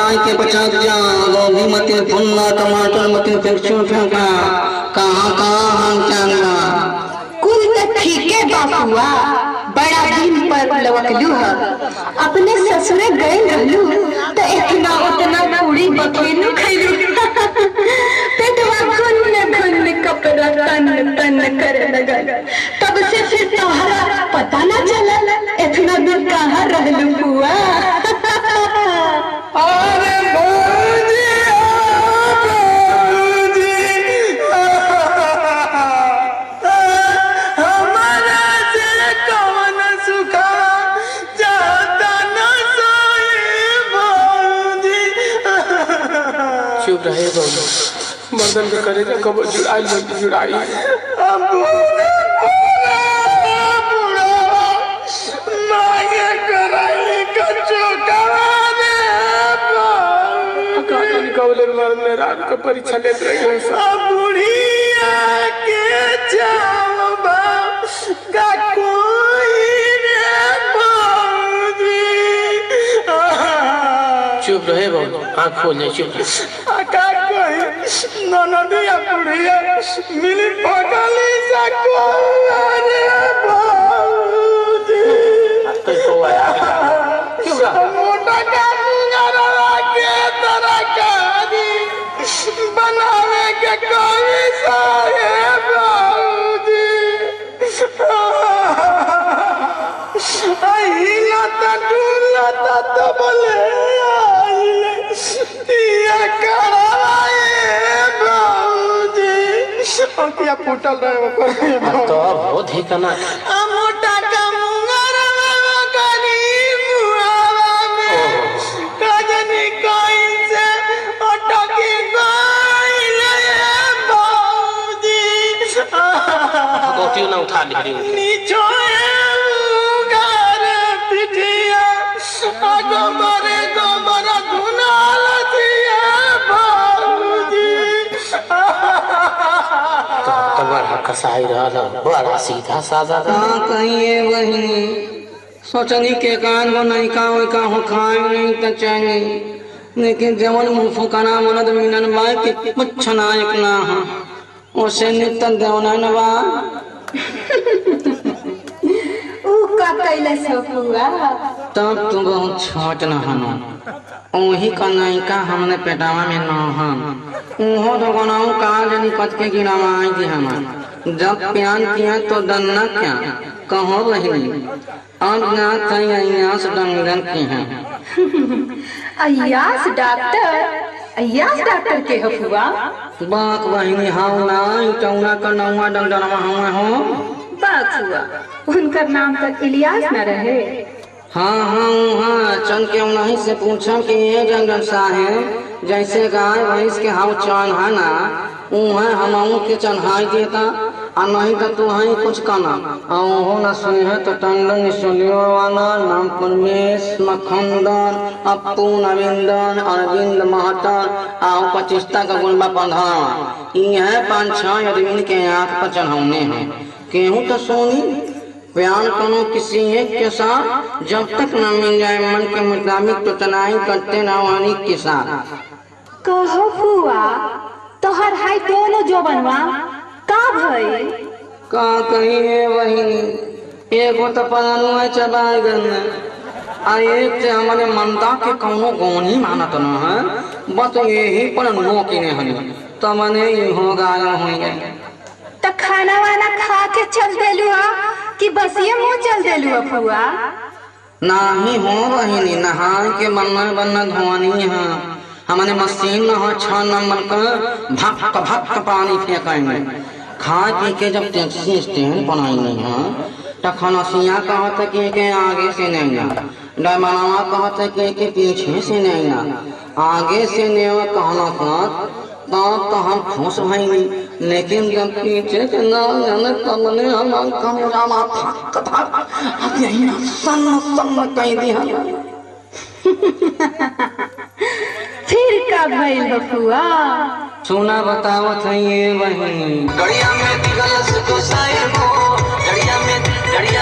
बनाए के बचा दिया, गोभी मत भुनना, टमाटर मत फेंकना, कहाँ कहाँ हम चलना। कुल तो ठीक है बापुआ, बड़ा दिन पर लौटलू है। अपने ससुरे गए रहलू तो इतना उतना पूरी बखेलू खैलू। पेटवा घुन घुन कपड़ा तन तन करे लगल। तब से फिर तोहरा पता न चलल इतना दिन कहाँ रहलू बुआ। अरे भौजी, हमारा से कौन सुखा जाता न सोई भौजी। चुप रहे बहू, मर्दन के करेगा कब जुड़ाई जुड़ाई। रात का परीक्षा लेते रहे बुढ़िया के जावा का कोई चुप रहे बहू, आँख खोल जाए। चुप का कोई ननदिया बुढ़िया मिली पगली सा को मोटा का के तरह बनावे के कोई साहेब हिलता डुलता तो बोले क्या फूटल रहे तो बहुत ही कना मोटा का मुंगर गरीब कजनी कोई से अटकी गोटियों ना उठा ली नीचो पिटिया गोबरे गोबरा धुनाल बड़ा कसाई रहा, बड़ा सीधा साधा कहिए बहिनी, सोचनी के कान को नहीं का वही का हो खाए नहीं तो चाहिए, लेकिन जवन मुँह फुकाना मनद मिलन बाई के कुछ नायक ना हो उसे नित्य देवना नवा। का कैला सपुआ तब तू बहुत छोट न हनो, वही का नायिका हमने पेटावा में न हम उहो तो गनाऊ का जनी कत के गिरावाई थी हमार। जब प्यान किया तो डरना क्या कहो बहिनी, अब ना थई अयास डंगन के हैं। अयास डॉक्टर के हफुआ बाक बहिनी हाउ ना टौना का नौवा डंडनवा हम हो। बाक हुआ उनका नाम तक इलियास न रहे। हाँ चल के उन्हीं से पूछा कि ये जंगल साहेब जैसे गाय भैंस के हाउ चौन है ना उन्हें हम के चढ़ाई देता और नहीं तो तू ही कुछ करना हो न सुने तो टंडन निशुलियो वाला नाम परमेश मखंदन अपू नविंदन अरविंद महतर आओ पचिस्ता का गुलबा पंधरा ये 5-6 आदमी के आँख पर चढ़ाने हैं। केहू तो सोनी बयान करो किसी एक के साथ जब तक न मिल जाए मन के मुताबिक तो तनाई करते न वानी के साथ। कहो फुआ तोहर हाय दोनों जो बनवा का भई का कहिए वही एगो तो पलानु है चबाई गन आ एक से हमारे मनता के कौनो गोनी मानत न है बस यही पर नो की ने हनी तो मने हो गायो होंगे तो खाना वाना खा के चल देलू कि बस ये मुँह चल देलू फुआ। नाही हो बहिनी नहाए के बनना धोनी है हमारे मशीन में हो 6 नंबर का भक पानी फेंकेंगे खा पी के जब टैक्सी स्टैंड बनाई है तो खनसिया कहते के आगे से नहीं ना डमनावा कहते के पीछे से नहीं ना आगे से नहीं कहना तब तो हम खुश भई लेकिन जब पीछे के ना जाने कमने हम कमरा में थक यही सन कह दिया। फिर का भइल फुआ सुना बताओ थे ये बहन गड़िया में दिगलस को साए हो गड़िया में घड़ी